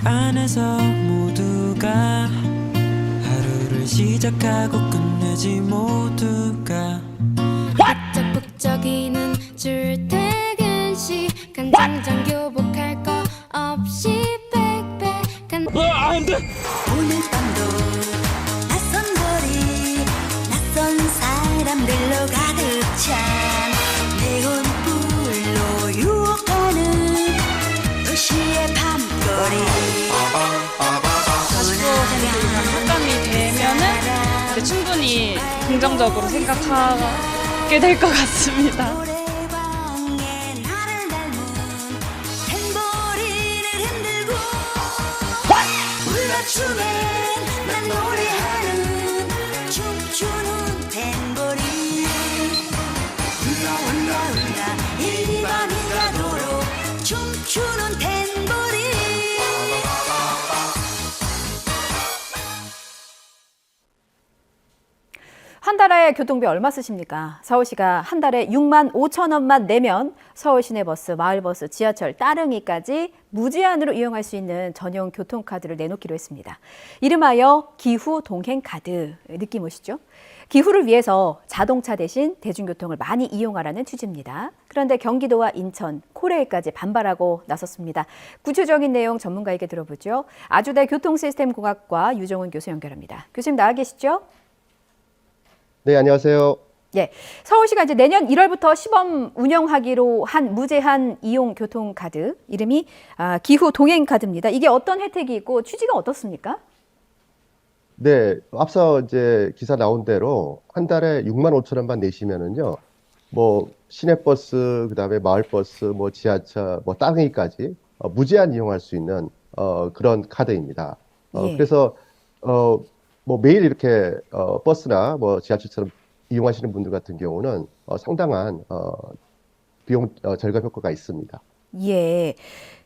안에서 모두가 하루를 시작하고 끝내지 모두가 북적북적이는 출퇴근 시간 당장 교복할 거 없이 빽빽한 오늘 밤도 낯선 거리 낯선 사람들로 가득 찬 네온불로 유혹하는 도시의 밤거리 40% 이상 삭감이 되면은 이제 충분히 긍정적으로 생각하게 될 것 같습니다. 노래방에 나를 닮은 탬버린을 흔들고 불러주면 난 노래하는 춤추는 탬버린 울라 이 밤이 가도록 춤추는 탬버린. 한 달에 교통비 얼마 쓰십니까? 서울시가 한 달에 6만 5천 원만 내면 서울 시내버스, 마을버스, 지하철, 따릉이까지 무제한으로 이용할 수 있는 전용 교통카드를 내놓기로 했습니다. 이름하여 기후 동행카드. 느낌 오시죠? 기후를 위해서 자동차 대신 대중교통을 많이 이용하라는 취지입니다. 그런데 경기도와 인천, 코레일까지 반발하고 나섰습니다. 구체적인 내용 전문가에게 들어보죠. 아주대 교통시스템공학과 유정훈 교수 연결합니다. 교수님 나와 계시죠? 네, 안녕하세요. 예, 서울시가 이제 내년 1월부터 시범 운영하기로 한 무제한 이용 교통카드, 이름이 기후 동행카드입니다. 이게 어떤 혜택이 있고 취지가 어떻습니까? 네, 앞서 이제 기사 나온 대로 한 달에 6만 5천 원만 내시면은요, 뭐 시내버스, 그다음에 마을버스, 뭐 지하철, 뭐 따릉이까지 무제한 이용할 수 있는 그런 카드입니다. 예. 그래서 뭐 매일 이렇게 버스나 뭐 지하철처럼 이용하시는 분들 같은 경우는 상당한 비용 절감 효과가 있습니다. 예.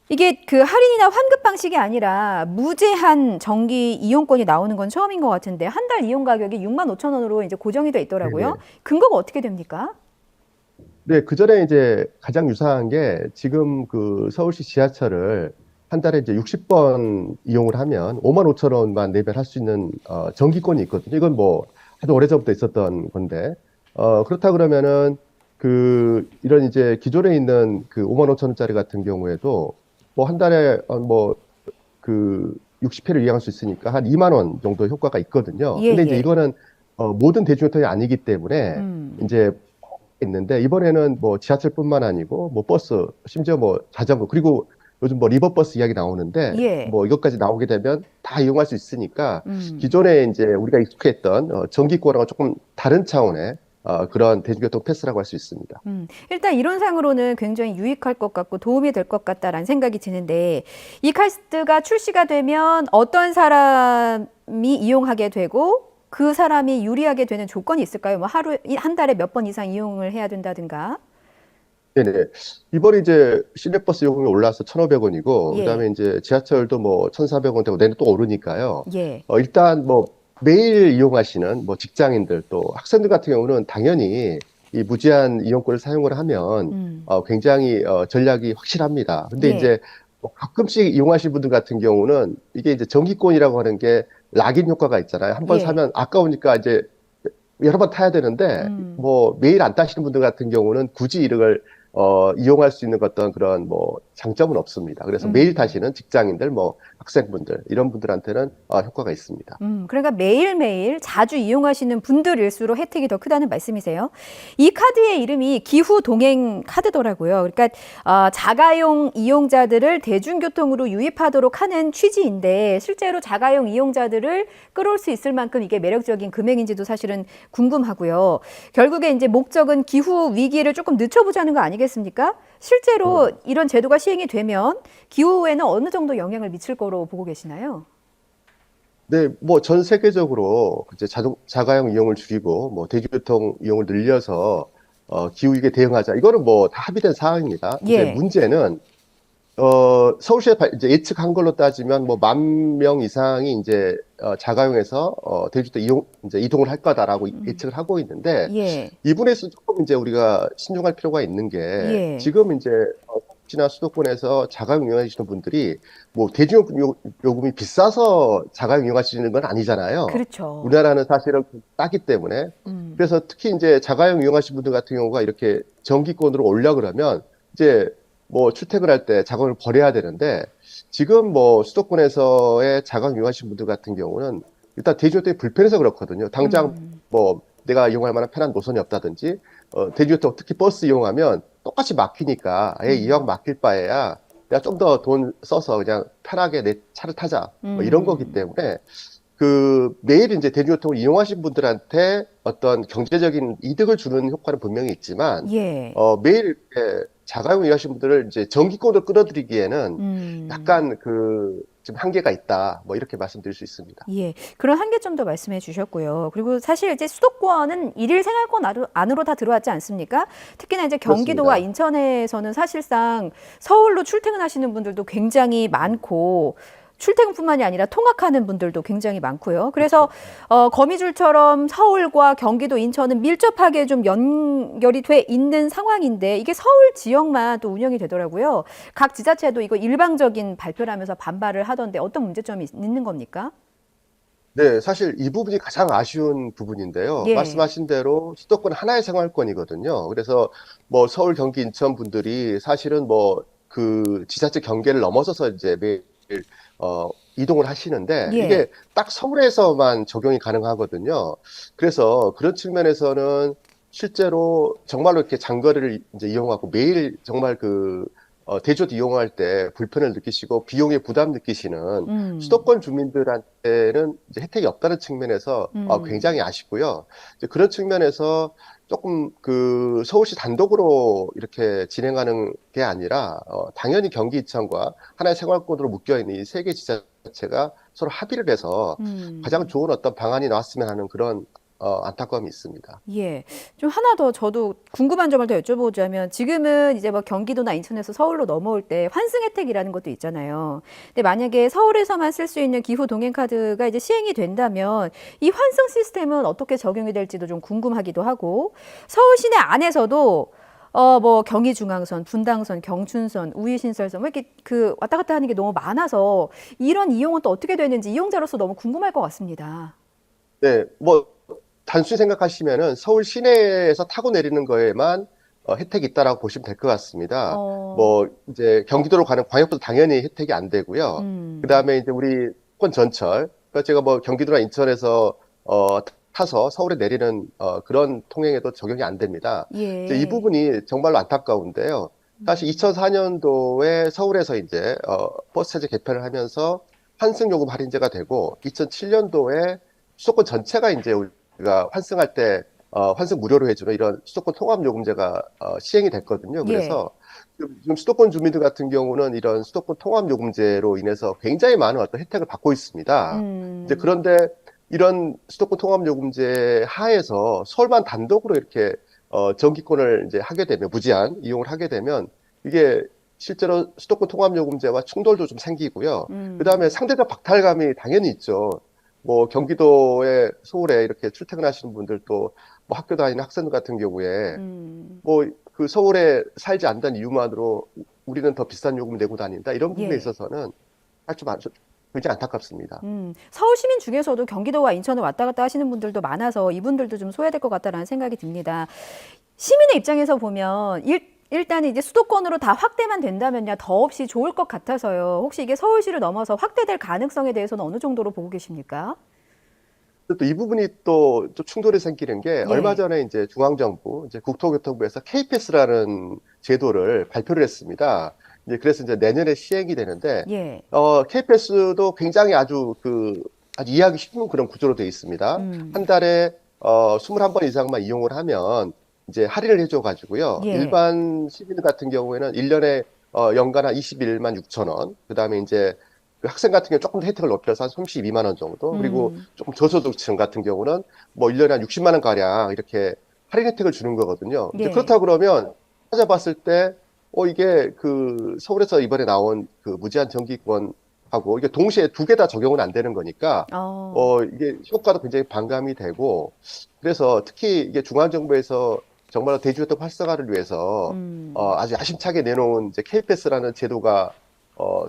이게 그 할인이나 환급 방식이 아니라 무제한 정기 이용권이 나오는 건 처음인 것 같은데 한 달 이용 가격이 6만 5천 원으로 이제 고정이 돼 있더라고요. 네네. 근거가 어떻게 됩니까? 네, 그 전에 이제 가장 유사한 게 지금 그 서울시 지하철을 한 달에 이제 60번 이용을 하면 5만 5천 원만 내면 할 수 있는 정기권이 있거든요. 이건 뭐 아주 오래전부터 있었던 건데 그렇다 그러면은 그 이런 이제 기존에 있는 그 5만 5천 원짜리 같은 경우에도 뭐 한 달에 뭐 그 60회를 이용할 수 있으니까 한 2만 원 정도 효과가 있거든요. 예, 근데 이제 예. 이거는 모든 대중교통이 아니기 때문에 이제 있는데 이번에는 뭐 지하철뿐만 아니고 뭐 버스, 심지어 뭐 자전거, 그리고 요즘 뭐 리버버스 이야기 나오는데 예. 뭐 이것까지 나오게 되면 다 이용할 수 있으니까 기존에 이제 우리가 익숙했던 정기권하고 조금 다른 차원의 그런 대중교통 패스라고 할 수 있습니다. 일단 이론상으로는 굉장히 유익할 것 같고 도움이 될 것 같다라는 생각이 드는데 이 카드가 출시가 되면 어떤 사람이 이용하게 되고 그 사람이 유리하게 되는 조건이 있을까요? 뭐 한 달에 몇 번 이상 이용을 해야 된다든가. 네네. 이번에 이제 시내버스 요금이 올라서 1,500원이고, 예. 그다음에 이제 지하철도 뭐 1,400원 되고 내년 또 오르니까요. 예. 일단 뭐 매일 이용하시는 뭐 직장인들 또 학생들 같은 경우는 당연히 이 무제한 이용권을 사용을 하면 굉장히 전략이 확실합니다. 근데 예. 이제 뭐 가끔씩 이용하시는 분들 같은 경우는 이게 이제 정기권이라고 하는 게 락인 효과가 있잖아요. 한 번 예. 사면 아까우니까 이제 여러 번 타야 되는데 뭐 매일 안 타시는 분들 같은 경우는 굳이 이걸 이용할 수 있는 어떤 그런 뭐 장점은 없습니다. 그래서 매일 타시는 직장인들, 뭐 학생분들 이런 분들한테는 효과가 있습니다. 그러니까 매일매일 자주 이용하시는 분들일수록 혜택이 더 크다는 말씀이세요. 이 카드의 이름이 기후 동행 카드더라고요. 그러니까 자가용 이용자들을 대중교통으로 유입하도록 하는 취지인데 실제로 자가용 이용자들을 끌어올 수 있을 만큼 이게 매력적인 금액인지도 사실은 궁금하고요. 결국에 이제 목적은 기후 위기를 조금 늦춰보자는 거 아니겠습니까? 실제로 이런 제도가 시행이 되면 기후에는 어느 정도 영향을 미칠 거로 보고 계시나요? 네, 뭐 전 세계적으로 이제 자가용 이용을 줄이고 뭐 대중교통 이용을 늘려서 기후위기에 대응하자. 이거는 뭐 다 합의된 사항입니다. 예. 이제 문제는 서울시에 이제 예측한 걸로 따지면 뭐 10,000명 이상이 이제 자가용에서 대중교통 이제 이동을 할 거다라고 예측을 하고 있는데 예. 이 부분에서 조금 이제 우리가 신중할 필요가 있는 게 예. 지금 이제 서울시나 수도권에서 자가용 이용하시는 분들이 뭐 대중요금이 비싸서 자가용 이용하시는 건 아니잖아요. 그렇죠. 우리나라는 사실은 싸기 때문에. 그래서 특히 이제 자가용 이용하시는 분들 같은 경우가 이렇게 정기권으로 올려 그러면 이제 뭐 출퇴근할 때 자가용을 버려야 되는데 지금 뭐 수도권에서의 자가용 이용하시는 분들 같은 경우는 일단 대중교통이 불편해서 그렇거든요. 당장 뭐 내가 이용할 만한 편한 노선이 없다든지 대중교통 특히 버스 이용하면 똑같이 막히니까 아예 이왕 막힐 바에야 내가 좀 더 돈 써서 그냥 편하게 내 차를 타자 뭐 이런 거기 때문에 그 매일 이제 대중교통을 이용하신 분들한테 어떤 경제적인 이득을 주는 효과는 분명히 있지만 예. 매일 이렇게 자가용 이용하시는 분들을 이제 정기권으로 끌어들이기에는 약간 그 지금 한계가 있다. 뭐 이렇게 말씀드릴 수 있습니다. 예, 그런 한계점도 말씀해 주셨고요. 그리고 사실 이제 수도권은 일일 생활권 안으로 다 들어왔지 않습니까? 특히나 이제 경기도와 그렇습니다. 인천에서는 사실상 서울로 출퇴근하시는 분들도 굉장히 많고 출퇴근뿐만이 아니라 통학하는 분들도 굉장히 많고요. 그래서 거미줄처럼 서울과 경기도, 인천은 밀접하게 좀 연결이 돼 있는 상황인데 이게 서울 지역만 또 운영이 되더라고요. 각 지자체도 이거 일방적인 발표를 하면서 반발을 하던데 어떤 문제점이 있는 겁니까? 네, 사실 이 부분이 가장 아쉬운 부분인데요. 예. 말씀하신 대로 수도권 하나의 생활권이거든요. 그래서 뭐 서울, 경기, 인천 분들이 사실은 뭐 그 지자체 경계를 넘어서서 이제 매일 이동을 하시는데 예. 이게 딱 서울에서만 적용이 가능하거든요. 그래서 그런 측면에서는 실제로 정말로 이렇게 장거리를 이제 이용하고 매일 정말 그 대중교통 이용할 때 불편을 느끼시고 비용의 부담 느끼시는 수도권 주민들한테는 이제 혜택이 없다는 측면에서 굉장히 아쉽고요. 이제 그런 측면에서 조금 그 서울시 단독으로 이렇게 진행하는 게 아니라 당연히 경기 이천과 하나의 생활권으로 묶여 있는 이 세 개 지자체가 서로 합의를 해서 가장 좋은 어떤 방안이 나왔으면 하는 그런 안타까움이 있습니다. 예. 좀 하나 더 저도 궁금한 점을 더 여쭤보자면 지금은 이제 뭐 경기도나 인천에서 서울로 넘어올 때 환승 혜택이라는 것도 있잖아요. 근데 만약에 서울에서만 쓸 수 있는 기후 동행 카드가 이제 시행이 된다면 이 환승 시스템은 어떻게 적용이 될지도 좀 궁금하기도 하고 서울 시내 안에서도 뭐 경의중앙선, 분당선, 경춘선, 우이신설선 뭐 이렇게 그 왔다 갔다 하는 게 너무 많아서 이런 이용은 또 어떻게 되는지 이용자로서 너무 궁금할 것 같습니다. 네, 뭐 단순히 생각하시면은 서울 시내에서 타고 내리는 거에만 혜택이 있다라고 보시면 될 것 같습니다. 뭐 이제 경기도로 가는 광역버스 당연히 혜택이 안 되고요. 그다음에 이제 우리 수도권 전철, 그러니까 제가 뭐 경기도나 인천에서 타서 서울에 내리는 그런 통행에도 적용이 안 됩니다. 예. 이제 이 부분이 정말로 안타까운데요. 사실 2004년도에 서울에서 이제 버스 체제 개편을 하면서 환승 요금 할인제가 되고 2007년도에 수도권 전체가 이제 우리가 환승할 때 환승 무료로 해주는 이런 수도권 통합요금제가 시행이 됐거든요. 그래서 지금 수도권 주민들 같은 경우는 이런 수도권 통합요금제로 인해서 굉장히 많은 어떤 혜택을 받고 있습니다. 이제 그런데 이런 수도권 통합요금제 하에서 서울만 단독으로 이렇게 정기권을 이제 하게 되면 무제한 이용을 하게 되면 이게 실제로 수도권 통합요금제와 충돌도 좀 생기고요. 그다음에 상대적 박탈감이 당연히 있죠. 뭐 경기도에 서울에 이렇게 출퇴근하시는 분들도 뭐 학교 다니는 학생들 같은 경우에 뭐 그 서울에 살지 않는 이유만으로 우리는 더 비싼 요금을 내고 다닌다 이런 부분에 예. 있어서는 좀 굉장히 안타깝습니다. 서울 시민 중에서도 경기도와 인천을 왔다 갔다 하시는 분들도 많아서 이분들도 좀 소외될 것 같다라는 생각이 듭니다. 시민의 입장에서 보면 일단 이제 수도권으로 다 확대만 된다면야 더없이 좋을 것 같아서요. 혹시 이게 서울시를 넘어서 확대될 가능성에 대해서는 어느 정도로 보고 계십니까? 또 이 부분이 또 충돌이 생기는 게 예. 얼마 전에 이제 중앙정부, 이제 국토교통부에서 KPS라는 제도를 발표를 했습니다. 이제 그래서 이제 내년에 시행이 되는데, 예. KPS도 굉장히 아주 이해하기 쉬운 그런 구조로 되어 있습니다. 한 달에 21번 이상만 이용을 하면 이제 할인을 해줘 가지고요. 예. 일반 시민 같은 경우에는 1년에 연간 한 21만 6천 원, 그다음에 이제 그 학생 같은 경우 조금 더 혜택을 높여서 한 32만 원 정도, 그리고 조금 저소득층 같은 경우는 뭐 1년에 한 60만 원 가량 이렇게 할인 혜택을 주는 거거든요. 예. 그렇다 그러면 찾아봤을 때 이게 그 서울에서 이번에 나온 그 무제한 정기권하고 이게 동시에 두 개 다 적용은 안 되는 거니까 이게 효과도 굉장히 반감이 되고, 그래서 특히 이게 중앙정부에서 정말 대중교통 활성화를 위해서 아주 야심차게 내놓은 이제 K패스라는 제도가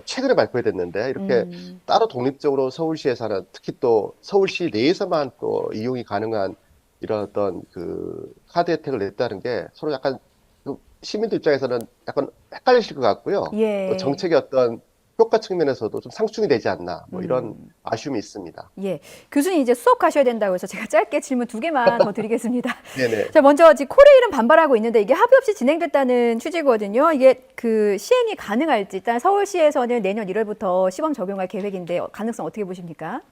최근에 발표됐는데 이렇게 따로 독립적으로 서울시에서는 특히 또 서울시 내에서만 또 이용이 가능한 이런 어떤 그 카드 혜택을 냈다는 게 서로 약간 좀 시민들 입장에서는 약간 헷갈리실 것 같고요. 예. 또 정책의 어떤 효과 측면에서도 좀 상충이 되지 않나 뭐 이런 아쉬움이 있습니다. 예. 교수님 이제 수업 가셔야 된다고 해서 제가 짧게 질문 2개만 더 드리겠습니다. 네네. 자, 먼저 지금 코레일은 반발하고 있는데 이게 합의 없이 진행됐다는 취지거든요. 이게 그 시행이 가능할지 일단 서울시에서는 내년 1월부터 시범 적용할 계획인데 가능성 어떻게 보십니까?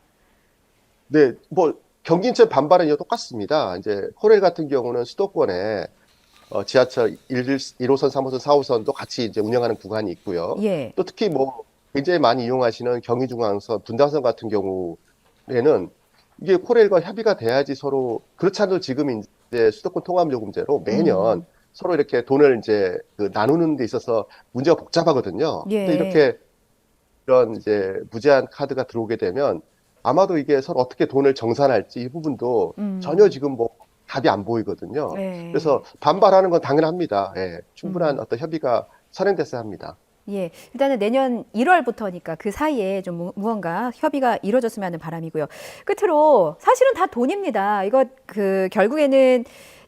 네, 뭐 경기인천 반발은 이와 똑같습니다. 이제 코레일 같은 경우는 수도권에 지하철 1호선, 3호선, 4호선도 같이 이제 운영하는 구간이 있고요. 예. 또 특히 뭐 굉장히 많이 이용하시는 경의중앙선, 분당선 같은 경우에는 이게 코레일과 협의가 돼야지 서로 그렇지 않아도 지금 이제 수도권 통합요금제로 매년 서로 이렇게 돈을 이제 그 나누는 데 있어서 문제가 복잡하거든요. 예. 근데 이렇게 이런 이제 무제한 카드가 들어오게 되면 아마도 이게 서로 어떻게 돈을 정산할지 이 부분도 전혀 지금 뭐 답이 안 보이거든요. 예. 그래서 반발하는 건 당연합니다. 예, 충분한 어떤 협의가 선행됐어야 합니다. 예, 일단은 내년 1월부터니까 그 사이에 좀 무언가 협의가 이루어졌으면 하는 바람이고요. 끝으로 사실은 다 돈입니다. 이거 그 결국에는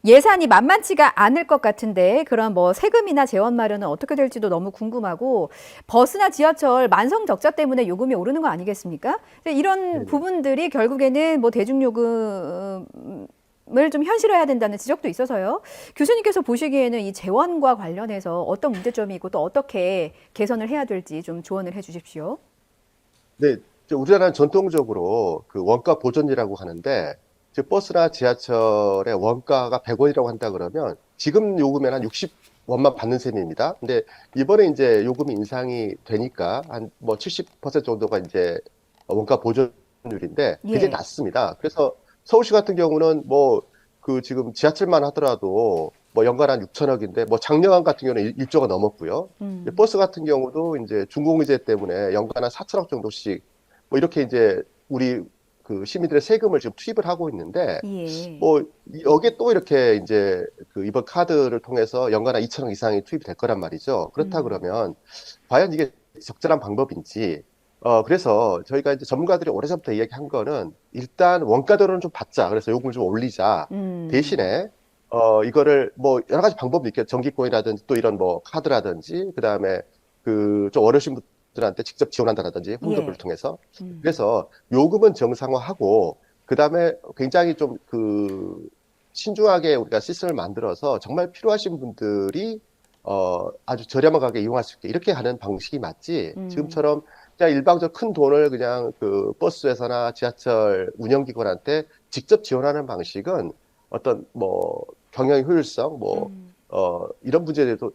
예산이 만만치가 않을 것 같은데 그런 뭐 세금이나 재원 마련은 어떻게 될지도 너무 궁금하고 버스나 지하철 만성 적자 때문에 요금이 오르는 거 아니겠습니까? 이런 부분들이 결국에는 뭐 대중요금 을 좀 현실화해야 된다는 지적도 있어서요. 교수님께서 보시기에는 이 재원과 관련해서 어떤 문제점이 있고 또 어떻게 개선을 해야 될지 좀 조언을 해 주십시오. 네, 우리나라는 전통적으로 그 원가 보전이라고 하는데 즉 버스나 지하철의 원가가 100원이라고 한다 그러면 지금 요금에는 한 60원만 받는 셈입니다. 근데 이번에 이제 요금이 인상이 되니까 한 뭐 70% 정도가 이제 원가 보전율인데 굉장히 예. 낮습니다. 그래서 서울시 같은 경우는 뭐 그 지금 지하철만 하더라도 뭐 연간 한 6천억인데 뭐 작년 같은 경우는 1조가 넘었고요. 버스 같은 경우도 이제 준공의제 때문에 연간 한 4천억 정도씩 뭐 이렇게 이제 우리 그 시민들의 세금을 지금 투입을 하고 있는데 예. 뭐 여기에 또 이렇게 이제 그 이번 카드를 통해서 연간 한 2천억 이상이 투입이 될 거란 말이죠. 그렇다 그러면 과연 이게 적절한 방법인지 그래서 저희가 이제 전문가들이 오래전부터 이야기한 거는 일단 원가대로는 좀 받자. 그래서 요금을 좀 올리자. 대신에 이거를 뭐 여러 가지 방법도 있겠죠. 전기권이라든지 또 이런 뭐 카드라든지 그다음에 그 좀 어려우신 분들한테 직접 지원한다라든지 홍보를 예. 통해서 그래서 요금은 정상화하고 그다음에 굉장히 좀 그 신중하게 우리가 시스템을 만들어서 정말 필요하신 분들이 아주 저렴한 가격에 이용할 수 있게 이렇게 하는 방식이 맞지. 지금처럼 그냥 일방적 큰 돈을 그냥 그 버스회사나 지하철 운영기관한테 직접 지원하는 방식은 어떤 뭐 경영 효율성 뭐 이런 문제에도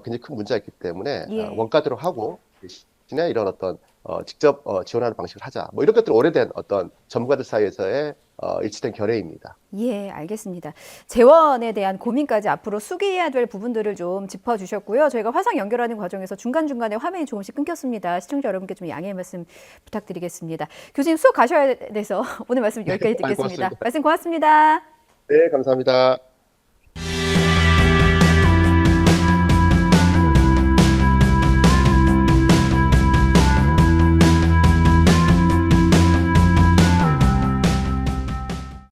굉장히 큰 문제가 있기 때문에 예. 원가대로 하고 대신에 이런 어떤 직접 지원하는 방식을 하자. 뭐 이런 것들 오래된 어떤 전문가들 사이에서의 일치된 결의입니다. 예, 알겠습니다. 재원에 대한 고민까지 앞으로 숙의해야 될 부분들을 좀 짚어주셨고요. 저희가 화상 연결하는 과정에서 중간중간에 화면이 조금씩 끊겼습니다. 시청자 여러분께 좀 양해의 말씀 부탁드리겠습니다. 교수님 수업 가셔야 돼서 오늘 말씀 여기까지 듣겠습니다. 고맙습니다. 말씀 고맙습니다. 네, 감사합니다.